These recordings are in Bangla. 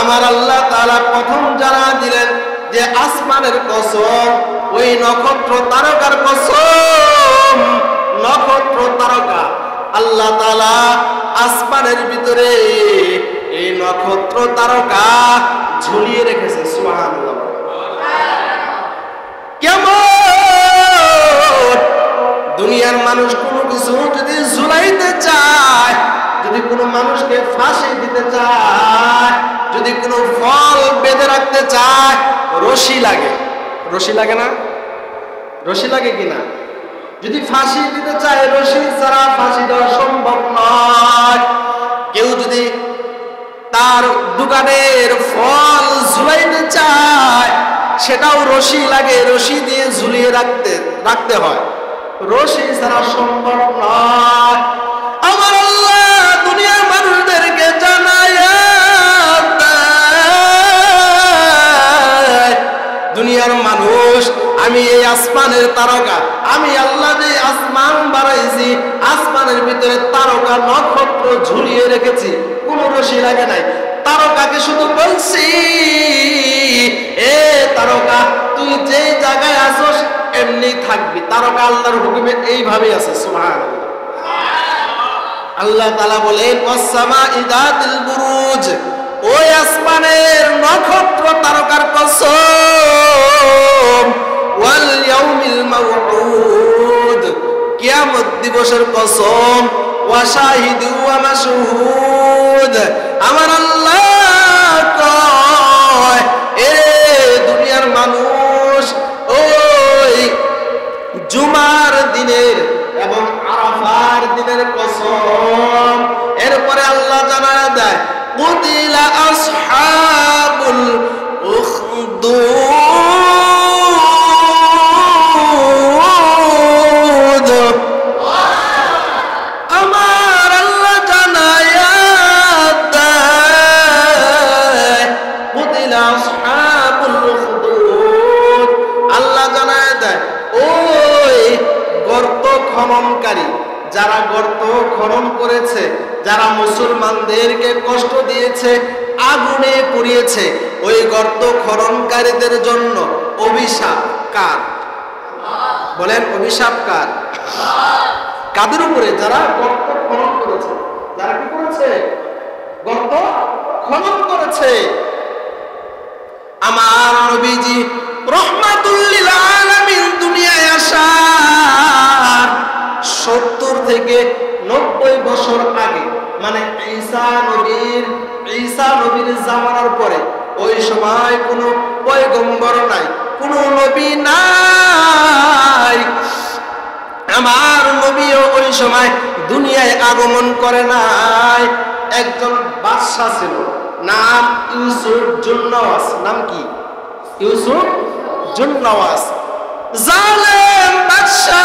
আমার আল্লাহ তাআলা প্রথম জানা দিলেন যে আসমানের কসম, ওই নক্ষত্র তারকার কসম। নক্ষত্র তারকা আল্লাহ তাআলা আসমানের ভিতরে এই নক্ষত্র তারকা ঝুলিয়ে রেখেছে। সুবহানাল্লাহ। কেমন দুনিয়ার মানুষ কোনো কিছু যদি ঝুলাইতে চায়, যদি কোনো মানুষকে ফাঁসি দিতে চায়, যদি কোনো ফল বেঁধে রাখতে চায়, রশি লাগে। রশি লাগে না? রশি লাগে কিনা? যদি ফাঁসি দিতে চায়, রশি ছাড়া ফাঁসি দেওয়া সম্ভব নয়। কেউ যদি তার দোকানের ফল ঝুলাইতে চায়, সেটাও রশি লাগে, রশি দিয়ে ঝুলিয়ে রাখতে হয়। রশি ছাড়া সম্ভব নয়। আমার আল্লাহ দুনিয়ার মানুষদেরকে জানায়া দেয়, দুনিয়ার মানুষ, আমি এই আসমানের তারকা, আমি আল্লাহ যে আসমান বানাইছি, আসমানের ভিতরে তারকা নক্ষত্র ঝুলিয়ে রেখেছি, কোনো রশি লাগে নাই। তারকাকে শুধু বলছি, এ তারকা তুই যে জায়গায় আসোস এমনি থাকবি। তারকা আল্লাহর হুকুমে এইভাবে আছে। সুবহানাল্লাহ। আল্লাহ তাআলা বলেন ওয়াস-সামা'i যাতিল বুরুজ, ওই আসমানের নক্ষত্র তারকার কসম, ওয়াল ইয়াউমিল মাউউদ, কিয়ামত দিবসের কসম, ওয়া শাহিদু ওয়া মাশহুদ। আমার আল্লাহ কয়, এ দুনিয়ার মানুষ, ওই জুমার দিনের এবং আরাফার দিনের কসম। এরপরে আল্লাহ জানায় দেয় কুতিলা আসহাবুল উখদুদ। আমার আল্লাহ জানায় দেয় কুতিলা আসহাবুল উখদুদ। আল্লাহ জানায় দেয় ওই গর্ত খননকারী, যারা গর্ত খনন করেছে, যারা মুসলমানদেরকে কষ্ট দিয়েছে, আগুনে পুড়িয়েছে, ওই গর্ত খননকারীদের জন্য অভিশাপ কার? বলেন অভিশাপ কার? কাদের উপরে? যারা গর্ত খনন করেছে। যারা কি করেছে? গর্ত খনন করেছে। আমার নবীজি রহমাতুল লিল আলামিন দুনিয়ায় আসার 70 থেকে 90 বছর আগে, মানে ঈসা নবীর জামানার পরে, ওই সময় কোনো পয়গম্বর নাই, কোনো নবী নাই। আমার নবীও ওই সময় দুনিয়ায় আগমন করে নাই। একজন বাদশা ছিল, নাম ইউসুফ জুন্নাওয়াস। নাম কি? ইউসুফ জুন্নাওয়াস। জালেম বাদশা।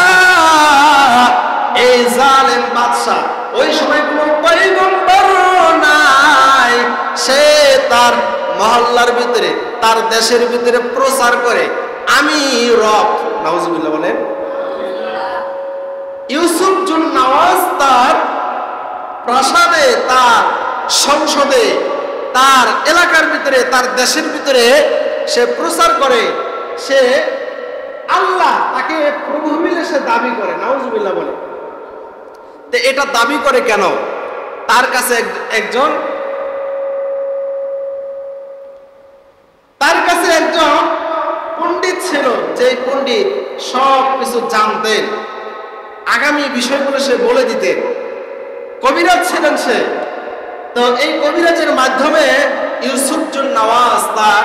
এই জালেম বাদশা, ওই সময় কোনো পয়গম্বর নাই। সে তার মহল্লার ভিতরে, তার দেশের ভিতরে প্রচার করে আমি রব। নাউজুবিল্লাহ বলেন। ইউসুফ জুন্নাওয়াস তার প্রাসাদে, তার সংসদে, তার এলাকার ভিতরে, তার দেশের ভিতরে সে প্রচার করে সে আল্লাহ, তাকে প্রভু মিলে সে দাবি করে। নাউজুবিল্লাহ বলে। তো এটা দাবি করে কেন? তার কাছে একজন পণ্ডিত ছিল, যে পণ্ডিত সব কিছু জানতেন, আগামী বিষয়গুলো সে বলে দিতেন। কবিরাজ ছিলেন সে। তো এই কবিরাজের মাধ্যমে ইউসুফ জুন্নাওয়াস তার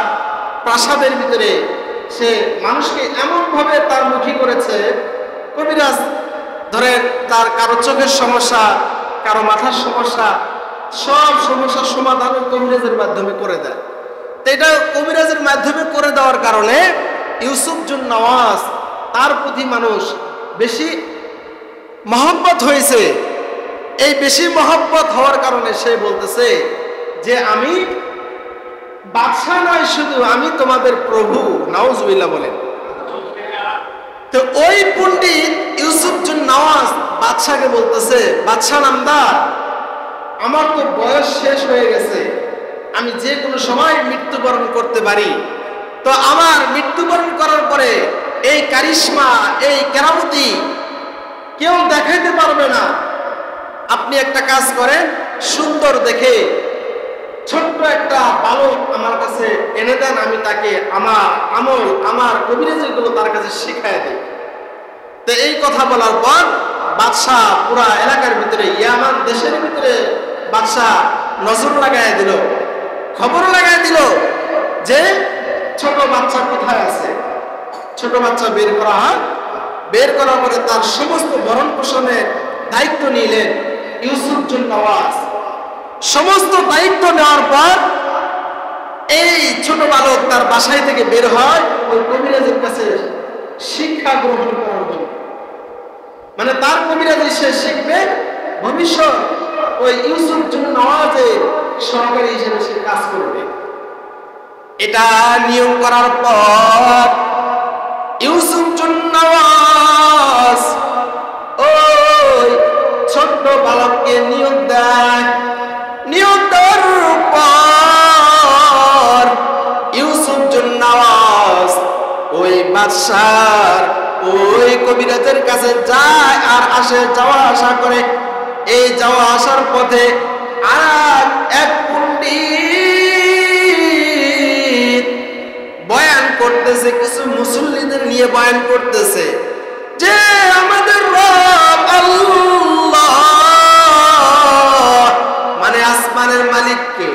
প্রাসাদের ভিতরে সে মানুষকে এমন ভাবে তার মুখী করেছে, কবিরাজ ধরে তার কারো চোখের সমস্যা, কারো মাথার সমস্যা, সব সমস্যার সমাধান কবিরাজের মাধ্যমে করে দেয়। তো এটা কবিরাজের মাধ্যমে করে দেওয়ার কারণে ইউসুফ জুন্নাওয়াস, তার প্রতি মানুষ বেশি মহব্বত হয়েছে। এই বেশি মহব্বত হওয়ার কারণে সে বলতেছে যে আমি বাদশা নয়, শুধু আমি তোমাদের প্রভু। নাউজুবিল্লাহ বলেন। তো ওই পণ্ডিত ইউসুফ জুন্নাওয়াস বাদশাকে বলতেছে, বাদশা নামদার, আমার তো বয়স শেষ হয়ে গেছে, আমি যে কোনো সময় মৃত্যুবরণ করতে পারি। তো আমার মৃত্যুবরণ করার পরে এই কারিশমা, এই কেরামতি কেউ দেখাইতে পারবে না। আপনি একটা কাজ করেন, সুন্দর দেখে ছোট্ট একটা বালক আমার কাছে এনে দেন, আমি তাকে আমার আমল, আমার কবিরাজিগুলো তার কাছে শিখায় দিই। তো এই কথা বলার পর বাদশাহ পুরা এলাকার ভিতরে, ইয়ামান দেশের ভিতরে বাদশাহ নজর লাগায় দিল, খবর লাগায় দিল যে ছোট বাচ্চা কোথায় আছে। ছোট বাচ্চা বের করা হয়। বের করার পরে তার সমস্ত ভরণ পোষণের দায়িত্ব নিলেন ইউসুফ জুন নওয়াজ। সমস্ত দায়িত্ব নেওয়ার পর এই ছোট বালক তার বাসায় থেকে বের হয় ওই কবিরাজের কাছে শিক্ষা গ্রহণ করার জন্য। মানে তার কবিরাজি সে শিখবে, ভবিষ্যৎ ওই ইউসুফ জুন নওয়াজের সহকারী হিসেবে সে কাজ করবে। এটা নিয়ম করার পর ইউসুফ জুন নওয়াজ ওই ছোট্ট বালককে নিয়োগ দেয়। নিয়োগ দেওয়ার পর ইউসুফ জুন নওয়াজ ওই বাদশার ওই কবিরাজের কাছে যায় আর আসে, যাওয়া আসা করে। এই যাওয়া আসার পথে আর এক পণ্ডিত বয়ান করতেছে, কিছু মুসল্লিদের নিয়ে বয়ান করতেছে যে আমাদের রব আল্লাহ, মানে আসমানের মালিক কে,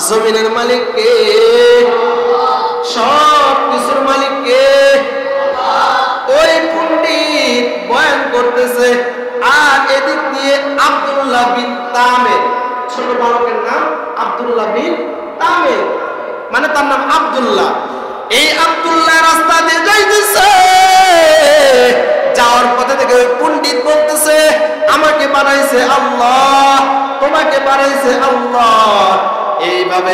জমিনের মালিক কে, সব কিছুর মালিক কে। ওই পণ্ডিত বয়ান করতেছে আর এদিক দিয়ে আব্দুল্লাহ বিন তামের, ছোট বালকের নাম আব্দুল্লাহ বিন তামের, মানে তার নাম আব্দুল্লাহ। এই আব্দুল্লাহ রাস্তা দিয়ে যাইতেছে। যাওয়ার পথে থেকে ওই পণ্ডিত বলতেছে আমাকে বানাইছে আল্লাহ, তোমাকে বানাইছে আল্লাহ। এইভাবে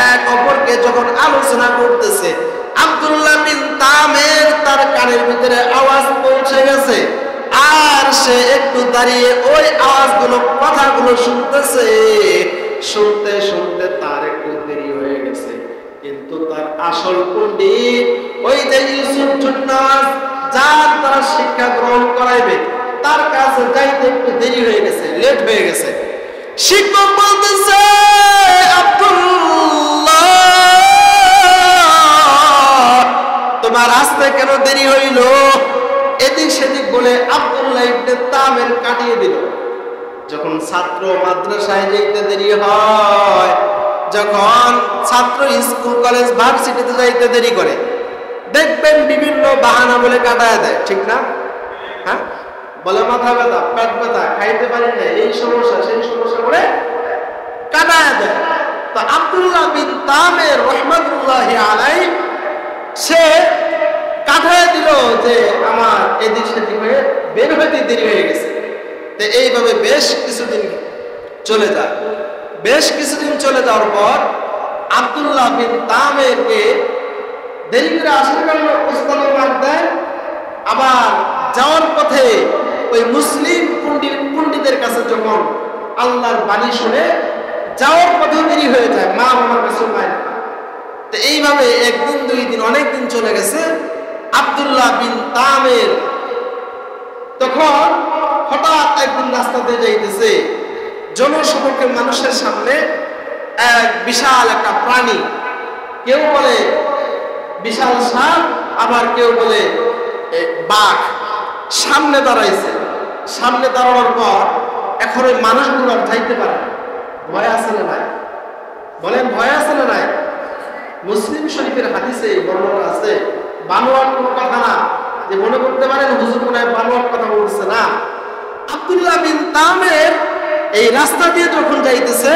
এক অপরকে যখন আলোচনা করতেছে, আব্দুল্লাহ বিন তামের তার কানের ভিতরে আওয়াজ পৌঁছে গেছে আর সে একটু দাঁড়িয়ে ওই আওয়াজগুলো, কথাগুলো শুনতেছে। শুনতে শুনতে তার একটু দেরি হয়ে গেছে, কিন্তু তার আসল পণ্ডিত ওই যে ইউসুফ জুন নওয়াজ, যার দ্বারা শিক্ষা গ্রহণ করাইবে, তার কাছে যাইতে একটু দেরি হয়ে গেছে, লেট হয়ে গেছে। শিক্ষক বলতেছে আব্দুল্লাহ তোমার আসতে কেন দেরি হইল? এদিক সেদিক বলে আব্দুল্লাহ ইবনে তামের কাটিয়ে দিল। যখন ছাত্র মাদ্রাসায় যেতে দেরি হয়, যখন ছাত্র স্কুল কলেজ ভার্সিটিতে যাইতে দেরি করে, দেখবেন বিভিন্ন বাহানা বলে কাটায় দেয়, ঠিক না? হ্যাঁ, বলে মাথা ব্যথা, পেট ব্যথা, খাইতে পারি না, এই সমস্যা সেই সমস্যা করে কাটায় দেয়। তো আব্দুল্লাহ বিন তামের রহমাতুল্লাহি আলাইহি সে কাটায় দিল যে আমার এদিক সেদিক হয়ে বের হইতে দেরি হয়ে গেছে। তো এইভাবে বেশ কিছুদিন চলে যায়। বেশ কিছুদিন চলে যাওয়ার পর আব্দুল্লাহ বিন তামেরকে দেরি করে আসার কারণে ওস্তাদ দেয়। আবার যাওয়ার পথে ওই মুসলিম পণ্ডিতের কাছে যখন আল্লাহর বাণী শুনে যাওয়ার পথে দেরি হয়ে যায়, মা আমার কাছে মায়। তো এইভাবে একদিন দুই দিন অনেক দিন চলে গেছে। আব্দুল্লাহ বিন তামের তখন হঠাৎ একদিন রাস্তাতে যাইতেছে, জনসমক্ষে মানুষের সামনে এক বিশাল একটা প্রাণী, কেউ বলে বিশাল সাপ, আবার কেউ বলে বাঘ, সামনে দাঁড়াইছে। সামনে দাঁড়ানোর পর এখন ওই মানুষগুলো যাইতে পারে না। ভয় আছে না নাই? বলেন ভয় আছে না নাই? মুসলিম শরীফের হাদিসে বর্ণনা আছে, বানোয়াট কোনো কথা না যে মনে করতে পারেন হুজুর মনে হয় বানোয়াট কথা বলছে না। আব্দুল্লাহ বিন তামের এই রাস্তা দিয়ে যখন যাইতেছে,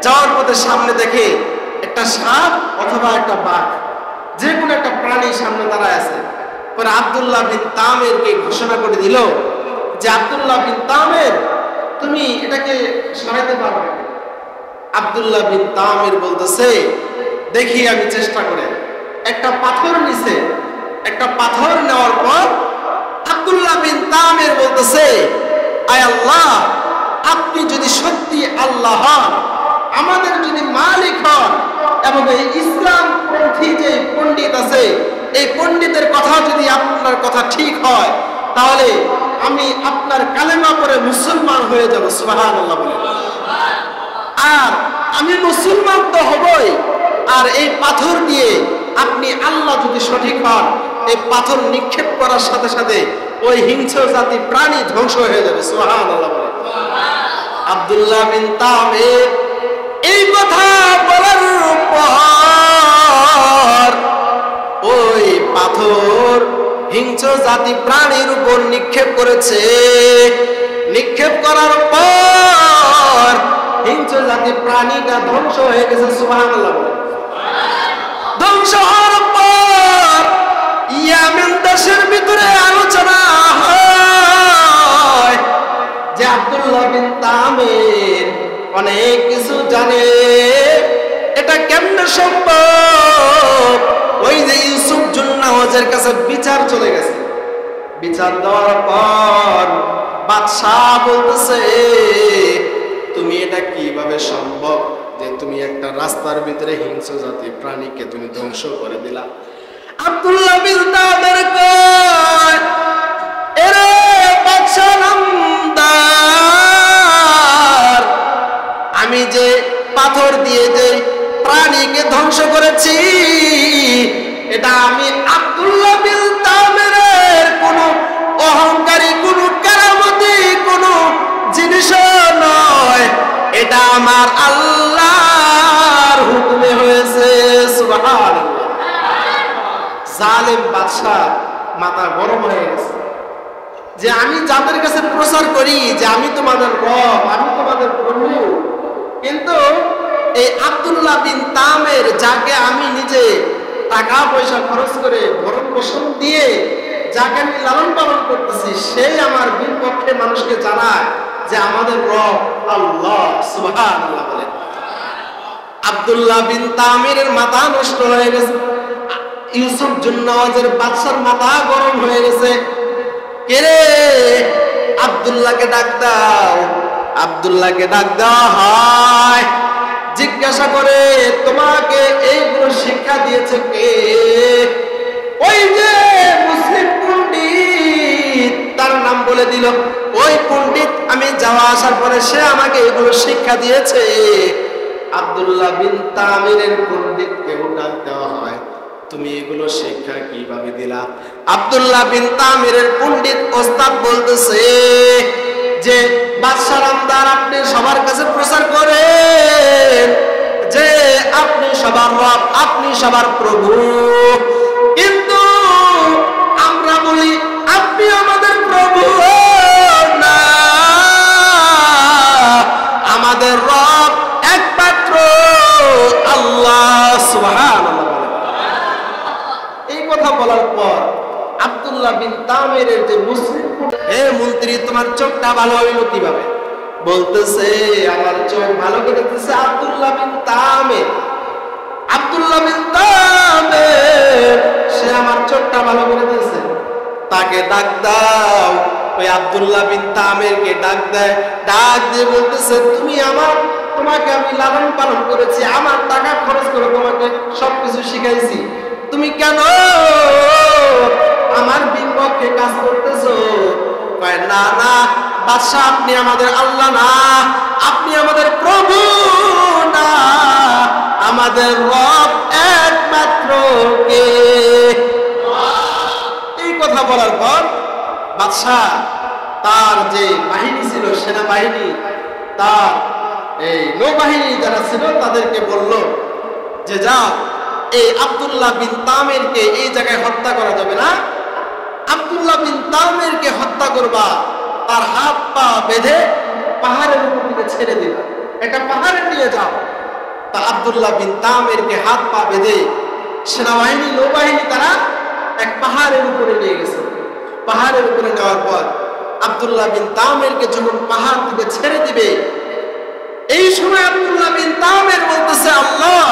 যাওয়ার পথে সামনে দেখে একটা সাপ অথবা একটা বাঘ, যে কোনো একটা প্রাণী সামনে দাঁড়ায় আছে। পরে আব্দুল্লাহ বিন তামেরকে ঘোষণা করে দিল যে আব্দুল্লাহ বিন তামের, তুমি এটাকে সরাইতে পারবে? আব্দুল্লাহ বিন তামের বলতেছে দেখি আমি চেষ্টা করে। একটা পাথর নিছে, একটা পাথর নেওয়ার পর আব্দুল্লাহ বিন তামের বলতেছে আয় আল্লাহ, আপনি যদি সত্যি আল্লাহ হন, আমাদের যদি এবং এই ইসলাম পন্থী যে পণ্ডিত আছে, এই পণ্ডিতের কথা যদি আপনার কথা ঠিক হয়, তাহলে আমি আপনার কালেমা পড়ে মুসলমান হয়ে যাব। সুবহানাল্লাহ বলেন। আর আমি মুসলমান তো হবই, আর এই পাথর দিয়ে আপনি আল্লাহ যদি সঠিক হন, এই পাথর নিক্ষেপ করার সাথে সাথে ওই হিংস্র জাতি প্রাণী ধ্বংস হয়ে যাবে। সুবহানাল্লাহ বলেন। আব্দুল্লাহ বিন তামির এই কথা বলার পর ওই পাথর হিংস্র জাতি প্রাণীর উপর নিক্ষেপ করেছে। নিক্ষেপ করার পর হিংস্র জাতি প্রাণীটা ধ্বংস হয়ে গেছে। সুবহানাল্লাহ। ধ্বংস হওয়ার পর ইয়ামেন দেশের ভিতরে আলোচনা হয় যে আব্দুল্লাহ বিন তামির অনেক কিছু জানে, এটা কেমনে সম্ভব? ওই যে ইউসুফ জুন্নাওয়াজের কাছে বিচার চলে গেছে। বিচার দেওয়ার পর বাদশাহ বলতেছে, তুমি এটা কিভাবে সম্ভব যে তুমি একটা রাস্তার ভিতরে হিংস্র জাতি প্রাণীকে তুমি ধ্বংস করে দিলা? আব্দুল্লাহ বিন তামির কয়, এরে বাদশাহ নামদার, আমি যে পাথর দিয়ে যে প্রাণীকে ধ্বংস করেছি, এটা আমি আব্দুল্লাহ বিন তামিরের কোন অহংকারী, কোন কারামতি, কোন জিনিস নয়, এটা আমার আল্লাহর হুকুমে হয়েছে। সুবহানাল্লাহ। জালেম বাদশাহ মাথা গরম হয়ে গেছে যে আমি যাদের কাছে প্রচার করি যে আমি তোমাদের রব, আমি তোমাদের প্রভু, কিন্তু এই আব্দুল্লাহ বিন তামির, যাকে আমি নিজে টাকা পয়সা খরচ করে ভরণ পোষণ দিয়ে যাকে আমি লালন পালন করতেছি, সেই আমার বিপক্ষে মানুষকে জানায় যে আমাদের রব আল্লাহ। সুবহানাল্লাহ বলেন। আব্দুল্লাহ বিন তামিরের মাথা নষ্ট হয়ে গেছে। ইউসুফ জুন্নাওয়াজের বাদশার মাথা গরম হয়ে গেছে। কে রে? আব্দুল্লাহকে ডাক দাও। আব্দুল্লাহকে ডাক দেওয়া হয়, জিজ্ঞাসা করে তোমাকে এইগুলো শিক্ষা দিয়েছে কে? ওই যে মুসলিম পণ্ডিত, তার নাম বলে দিল। ওই পণ্ডিত আমি যাওয়া আসার পরে সে আমাকে এগুলো শিক্ষা দিয়েছে। আব্দুল্লাহ বিন তামিরের পণ্ডিতকেও ডাক দেওয়া হয়, তুমি এগুলো শিক্ষা কিভাবে দিলা? আব্দুল্লাহ বিন তামিরের পণ্ডিত ওস্তাদ বলতেছে যে বাদশাহ নামদার, আপনি সবার কাছে প্রচার করেন যে আপনি সবার রব, আপনি সবার প্রভু, কিন্তু আমরা বলি আপনি আমাদের প্রভু না, আমাদের রব একমাত্র আল্লাহ। সুবহানাল্লাহ। এই কথা বলার পর আব্দুল্লাহ বিন তামিরের যে মুসলিম, হে মন্ত্রী, তোমার চোখটা ভালো হইল কিভাবে? বলতেছে আমার চোখ ভালো করে দিতেছে আব্দুল্লাহ বিন তামির। আব্দুল্লাহ বিন তামির সে আমার চোখটা ভালো করে দিয়েছে। তাকে ডাক দাও। ওই আব্দুল্লাহ বিন তামিরকে ডাক দেয়। ডাক দিয়ে বলতেছে, তুমি আমার, তোমাকে আমি লালন পালন করেছি, আমার টাকা খরচ করে তোমাকে সবকিছু শিখাইছি, তুমি কেন আমার বিপক্ষে কাজ করতেছো? কয় না না বাদশাহ, আপনি আমাদের আল্লাহ না, আপনি আমাদের প্রভু না, আমাদের রব একমাত্র কে? এই কথা বলার পর বাদশাহ তার যে বাহিনী ছিল, সেনাবাহিনী, তার এই নৌবাহিনী যারা ছিল, তাদেরকে বলল যে যাও, এই আব্দুল্লাহ বিন তামিরকে এই জায়গায় হত্যা করা যাবে না, আব্দুল্লাহ বিন তামিরকে হত্যা করবা, তার হাত পা বেঁধে পাহাড়ের উপর থেকে ছেড়ে দিবা, একটা পাহাড়ে নিয়ে যাও। তা আব্দুল্লাহ বিন তামিরকে হাত পা বেঁধে সেনাবাহিনী, নৌবাহিনী তারা এক পাহাড়ের উপরে নিয়ে গেছে। পাহাড়ের উপরে নেওয়ার পর আব্দুল্লাহ বিন তামিরকে যখন পাহাড় থেকে ছেড়ে দিবে, এই সময় আব্দুল্লাহ বিন তামির বলতেছে, আল্লাহ,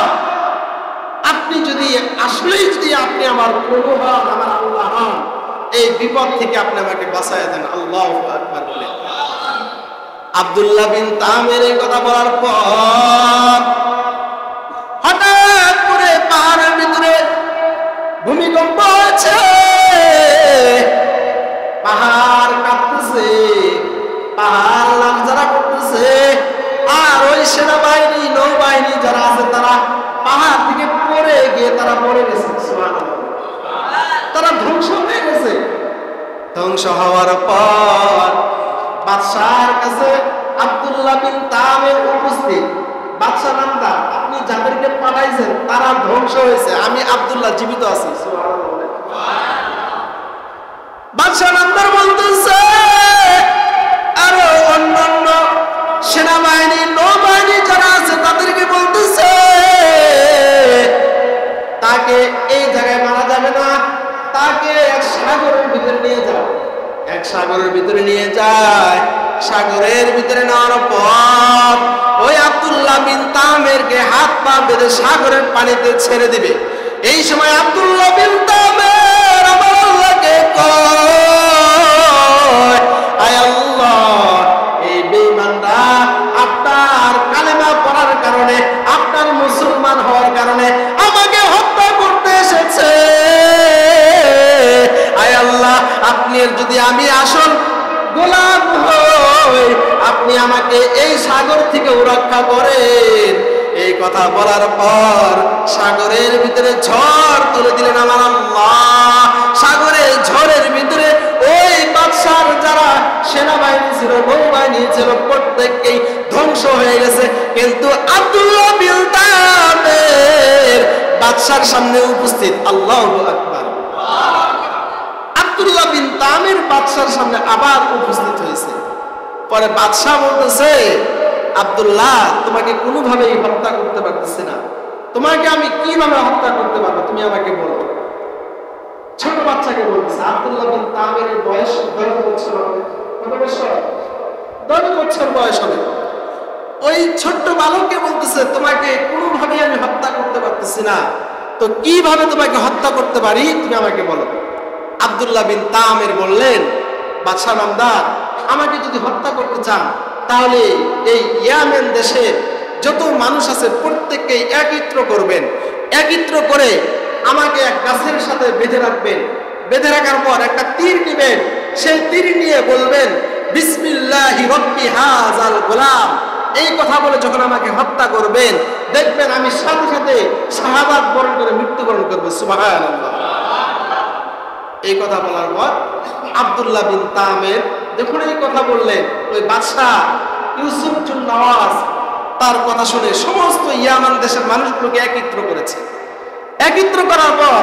আপনি যদি আসলেই যদি আপনি আমার প্রভু হন, আমার আল্লাহ হন, এই বিপদ থেকে আপনি আমাকে বাঁচায় দেন। আল্লাহু আকবার বলে আব্দুল্লাহ বিন তামির এই কথা বলার পর হঠাৎ আছে, পাহাড় কাঁপতেছে, পাহাড় লাঞ্ছনা করতেছে, আর ওই সেনাবাহিনী নৌবাহিনী যারা আছে তারা পাহাড় থেকে পড়ে গিয়ে তারা পড়ে গেছে, তারা ধ্বংস হয়ে গেছে। ধ্বংস হওয়ার পর বাদশার কাছে আব্দুল্লাহ বিন তামির উপস্থিত। বাদশা নামদার, আপনি যাদেরকে পাঠাইছেন তারা ধ্বংস হয়েছে, আমি আব্দুল্লাহ জীবিত আছি। বাদশা নামদার বলতেছে, আরো অন্যান্য সেনাবাহিনী নৌবাহিনী যারা আছে তাদেরকে বলতেছে তাকে এই জায়গায় মারা যাবে না, তাকে এক সাগরের ভিতরে নিয়ে যাও। এক সাগরের ভিতরে নিয়ে যায়। সাগরের ভিতরে নেওয়ার পর ওই আব্দুল্লাহ বিন তামেরকে হাত পা বেঁধে সাগরের পানিতে ছেড়ে দিবে। এই সময় আব্দুল্লাহ বিন তামের আমার আল্লাহকে কয়, আয় আল্লাহ, এই বেঈমানরা আপনার কালেমা পড়ার কারণে, আপনার মুসলমান হওয়ার কারণে আমাকে হত্যা করতে এসেছে। আয় আল্লাহ, আপনি যদি আমি আসল গোলাম হই, আপনি আমাকে এই সাগর থেকে রক্ষা করেন। এই কথা বলার পর সাগরের ভিতরে ঝড় তুলে দিলেন আমার আল্লাহ। সাগরের ঝড়ের ভিতরে ওই বাদশার যারা সেনাবাহিনী ছিল, নৌবাহিনী ছিল, প্রত্যেককেই ধ্বংস হয়ে গেছে। কিন্তু আব্দুল্লাহ বিন তামের বাদশার সামনে উপস্থিত। আল্লাহু আকবার। আব্দুল্লাহ বিন তামির বাদশার সামনে আবার উপস্থিত হয়েছে। পরে বাদশাহ বলতেছে, আব্দুল্লাহ, তোমাকে কোনোভাবেই হত্যা করতে পারতেছি না, তোমাকে আমি কিভাবে হত্যা করতে পারবো তুমি আমাকে বলো। ছোট বাচ্চাকে বলতেছে। আব্দুল্লাহ বিন তামির বয়স 10 বছর হবে। কত বছর? 10 বছর বয়স হবে। ওই ছোট্ট বালককে বলতেছে, তোমাকে কোনোভাবেই আমি হত্যা করতে পারতেছি না, তো কিভাবে তোমাকে হত্যা করতে পারি তুমি আমাকে বলো। আব্দুল্লাহ বিন তামির বললেন, বাদশা নামদার, আমাকে যদি হত্যা করতে চান তাহলে এই ইয়ামেন দেশে যত মানুষ আছে প্রত্যেককে একত্র করবেন। একত্র করে আমাকে এক গাছের সাথে বেঁধে রাখবেন। বেঁধে রাখার পর একটা তীর নেবেন, সেই তীর নিয়ে বলবেন, বিসমিল্লাহি রব্বি হাযাল গোলাম। এই কথা বলে যখন আমাকে হত্যা করবেন, দেখবেন আমি সাথে সাথে শাহাদাত বরণ করে মৃত্যুবরণ করবো। সুবহানাল্লাহ। এই কথা বলার পর আব্দুল্লাহ বিন তামের যখন এই কথা বললেন, ওই বাদশাহ ইউসুফ জুন নওয়াজ তার কথা শুনে সমস্ত ইয়ামান দেশের মানুষগুলোকে একত্র করেছে। একত্র করার পর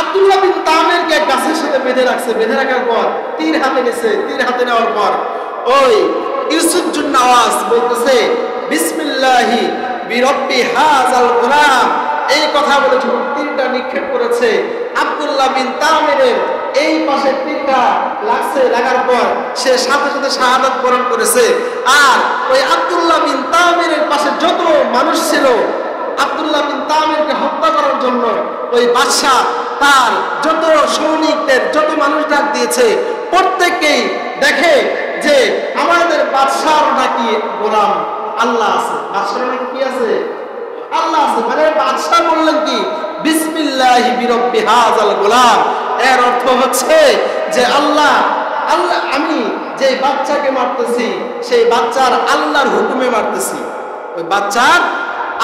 আব্দুল্লাহ বিন তামেরকে গাছের সাথে বেঁধে রাখছে। বেঁধে রাখার পর তীর হাতে নিয়েছে। তীর হাতে নেওয়ার পর ওই ইউসুফ জুন নওয়াজ বলতেছে, বিসমিল্লাহি বিরব্বি হাযাল গোলাম। এই কথা বলে যখন তীরটা নিক্ষেপ করেছে, আব্দুল্লাহ বিন তামিরের এই পাশে তীরটা লাগছে। লাগার পর সে সাথে সাথে শাহাদাত বরণ করেছে। আর ওই আব্দুল্লাহ বিন তামিরের পাশে যত মানুষ ছিল, আব্দুল্লাহ বিন তামিরকে হত্যা করার জন্য ওই বাদশাহ তার যত সৈনিকদের যত মানুষ ডাক দিয়েছে, প্রত্যেককেই দেখে যে আমাদের বাদশার নাকি গোলাম আল্লাহ আছে। বাদশার নাকি কি আছে? আল্লাহ আছে। মানে বাদশাহ বললেন কি, বিসমিল্লাহি বিরব্বি হাযাল গোলাম। এর অর্থ হচ্ছে যে আল্লাহ, আমি যে বাচ্চাকে মারতেছি সেই বাচ্চার আল্লাহর হুকুমে মারতেছি। ওই বাচ্চার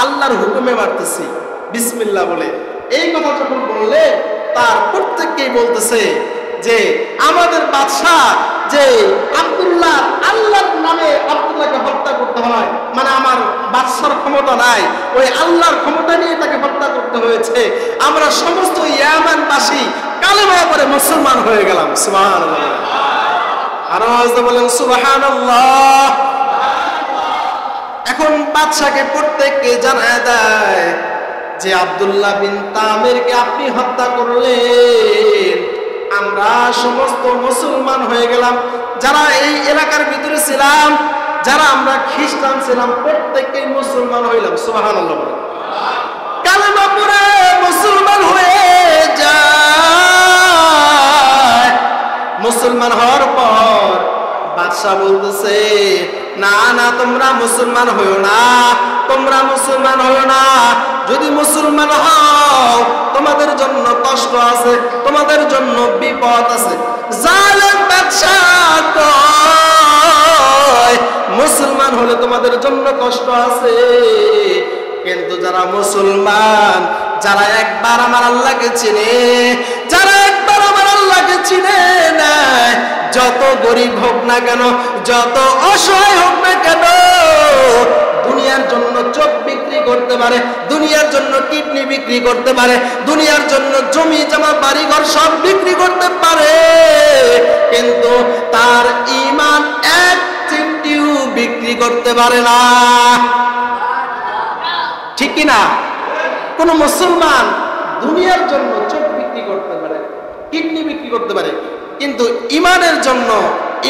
আল্লাহর হুকুমে মারতেছি বিসমিল্লাহ বলে। এই কথা যখন বললে তার প্রত্যেককেই বলতেছে যে আমাদের বাদশাহ যে আব্দুল্লাহ, আল্লাহর নামে আব্দুল্লাহকে হত্যা করতে হয়, মানে আমার বাদশার ক্ষমতা নাই, ওই আল্লাহর ক্ষমতা নিয়ে তাকে হত্যা করতে হয়েছে। আমরা সমস্ত ইয়ামানবাসী কালেমা পড়ে মুসলমান হয়ে গেলাম। সুবহানাল্লাহ। আরো বলেন সুবহানাল্লাহ। এখন বাদশাকে প্রত্যেককে জানায় দেয় যে আব্দুল্লাহ বিন তামিরকে আপনি হত্যা করলেন, আমরা সমস্ত মুসলমান হয়ে গেলাম। যারা এই এলাকার ভিতরে ছিলাম, যারা আমরা খ্রিস্টান ছিলাম, প্রত্যেককেই মুসলমান হইলাম। সুবহানাল্লাহ। কালেমা পড়ে মুসলমান হয়ে যায়। মুসলমান হওয়ার পর বাদশাহ বলতেছে, না না, তোমরা মুসলমান হইও না, তোমরা মুসলমান হইও না, যদি মুসলমান হও তোমাদের জন্য কষ্ট আছে, তোমাদের জন্য বিপদ আছে। জালেম বাদশাহ কয় মুসলমান হলে তোমাদের জন্য কষ্ট আছে, কিন্তু যারা মুসলমান, যারা একবার আমার আল্লাহকে চিনে, যারা একবার আমার আল্লাহকে চিনে নেয়, যত গরিব হোক না কেন, যত অসহায় হোক না কেন, দুনিয়ার জন্য চোখ বিক্রি করতে পারে, দুনিয়ার জন্য কিডনি বিক্রি করতে পারে, দুনিয়ার জন্য জমি জমা বাড়িঘর সব বিক্রি করতে পারে, কিন্তু তার ঈমান এক চিমটিও বিক্রি করতে পারে না। ঠিক কি না? কোন মুসলমান দুনিয়ার জন্য চোখ বিক্রি করতে পারে, কিডনি বিক্রি করতে পারে, কিন্তু ইমানের জন্য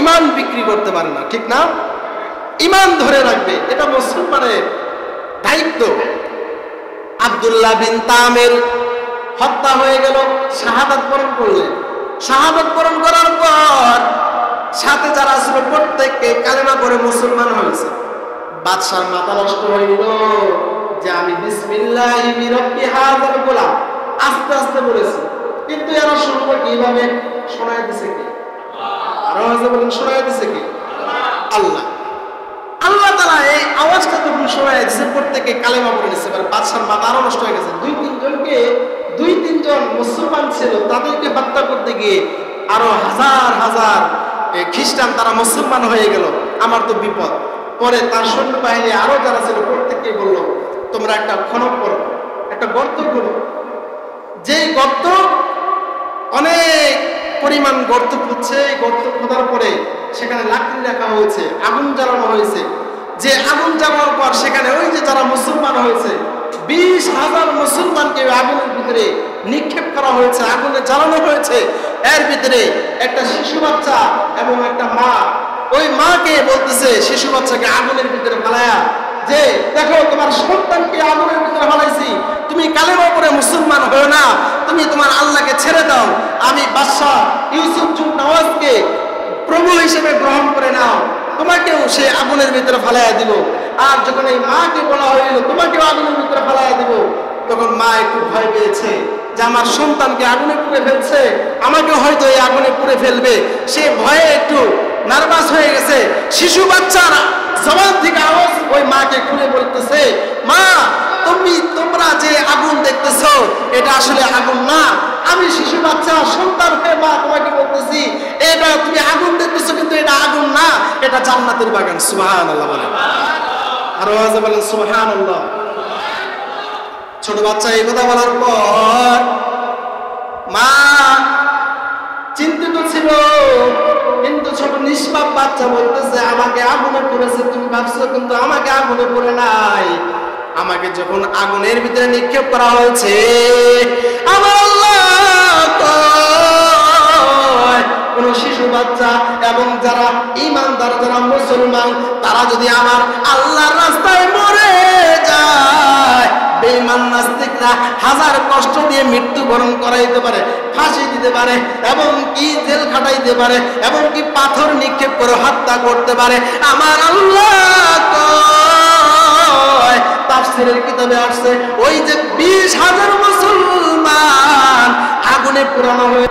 ইমান বিক্রি করতে পারে না। ঠিক না? ইমান ধরে রাখবে, এটা মুসলমানের দায়িত্ব। আব্দুল্লাহ বিন তামির হত্যা হয়ে গেল, শাহাদাত বরণ করলেন। শাহাদাত বরণ করার পর সাথে যারা ছিল প্রত্যেককে কালেমা করে মুসলমান হয়েছে। বাদশার মাথা নষ্ট হইল যে আমি বিসমিল্লাহি বিরব্বি হাযাল গোলাম আস্তে আস্তে বলেছি, কিন্তু এরা শুনবো কিভাবে? শোনায় দিছে কি? আরো আওয়াজে বলেন, শোনায় দিছে কি? আল্লাহ। আল্লাহ তাআলা এই আওয়াজটা যখন শোনায় দিছে, প্রত্যেককে কালেমা পড়ে নিছে। এবার বাদশার মাথা আরো নষ্ট হয়ে গেছে। দুই তিনজন মুসলমান ছিল, তাদেরকে হত্যা করতে গিয়ে আরো হাজার হাজার খ্রিস্টান তারা মুসলমান হয়ে গেল। আমার তো বিপদ। পরে তার সৈন্য বাহিনী আরো যারা ছিল প্রত্যেককে বলল, তোমরা একটা খনন করো, একটা গর্ত করো। যেই গর্ত অনেক পরিমাণ গর্ত খুঁজছে, গর্ত খোঁড়ার পরে সেখানে লাকড়ি রাখা হয়েছে, আগুন জ্বালানো হয়েছে। যে আগুন জ্বালানোর পর সেখানে ওই যে যারা মুসলমান হয়েছে 20,000 মুসলমানকে আগুনের ভিতরে নিক্ষেপ করা হয়েছে, আগুনে জ্বালানো হয়েছে। এর ভিতরে একটা শিশু বাচ্চা এবং একটা মা, ওই মাকে বলতেছে শিশু বাচ্চাকে আগুনের ভিতরে ফালায়া, যে দেখো তোমার সন্তানকে আগুনের ভিতরে ফালাইছি, তুমি কালেমা পড়ে মুসলমান হও না, তুমি তোমার আল্লাহকে ছেড়ে দাও, আমি বাদশাহ ইউসুফ জুন নওয়াজকে প্রভু হিসেবে গ্রহণ করে নাও, তোমাকেও সে আগুনের ভিতরে ফালাইয়া দিব। আর যখন এই মাকে বলা হইল তোমাকেও আগুনের ভিতরে ফালাইয়া দিব, তখন মা একটু ভয় পেয়েছে যে আমার সন্তানকে আগুনে পুড়ে ফেলছে, আমাকে হয়তো এই আগুনে পুড়ে ফেলবে। সে ভয়ে একটু নার্ভাস হয়ে গেছে। শিশু বাচ্চারা জবান থেকে আওয়াজ ওই মাকে খুলে বলতেছে, মা তোমরা যে আগুন দেখতেছো এটা আসলে আগুন না, আমি শিশু বাচ্চা সন্তান হয়ে মা তোমাকে বলতেছি, এটা তুমি আগুন দেখতেছো কিন্তু এটা আগুন না, এটা জান্নাতের বাগান। সুবহানাল্লাহ বলেন, আর আওয়াজে বলেন সুবহানাল্লাহ। ছোট বাচ্চা এই কথা বলার পর মা চিন্তিত ছিল, কিন্তু ছোট নিষ্পাপ বাচ্চা বলতেছে আমাকে আগুনে পড়েছে, তুমি ভাবছো কিন্তু আমাকে আগুনে পড়ে নাই, আমাকে যখন আগুনের ভিতরে নিক্ষেপ করা হয়েছে আমার আল্লাহ কোন শিশু বাচ্চা এবং যারা ঈমানদার, যারা মুসলমান, তারা যদি আমার আল্লাহর রাস্তায় মরে যায়, বেঈমান নাস্তিকরা হাজার কষ্ট দিয়ে মৃত্যুবরণ করাইতে পারে, ফাঁসি দিতে পারে, এবং কি জেল খাটাইতে পারে, এবং কি পাথর নিক্ষেপ করে হত্যা করতে পারে। আমার আল্লাহ কয়, তাফসীরের কিতাবে আসছে, ওই যে 20,000 মুসলমান আগুনে পোড়ানো হয়ে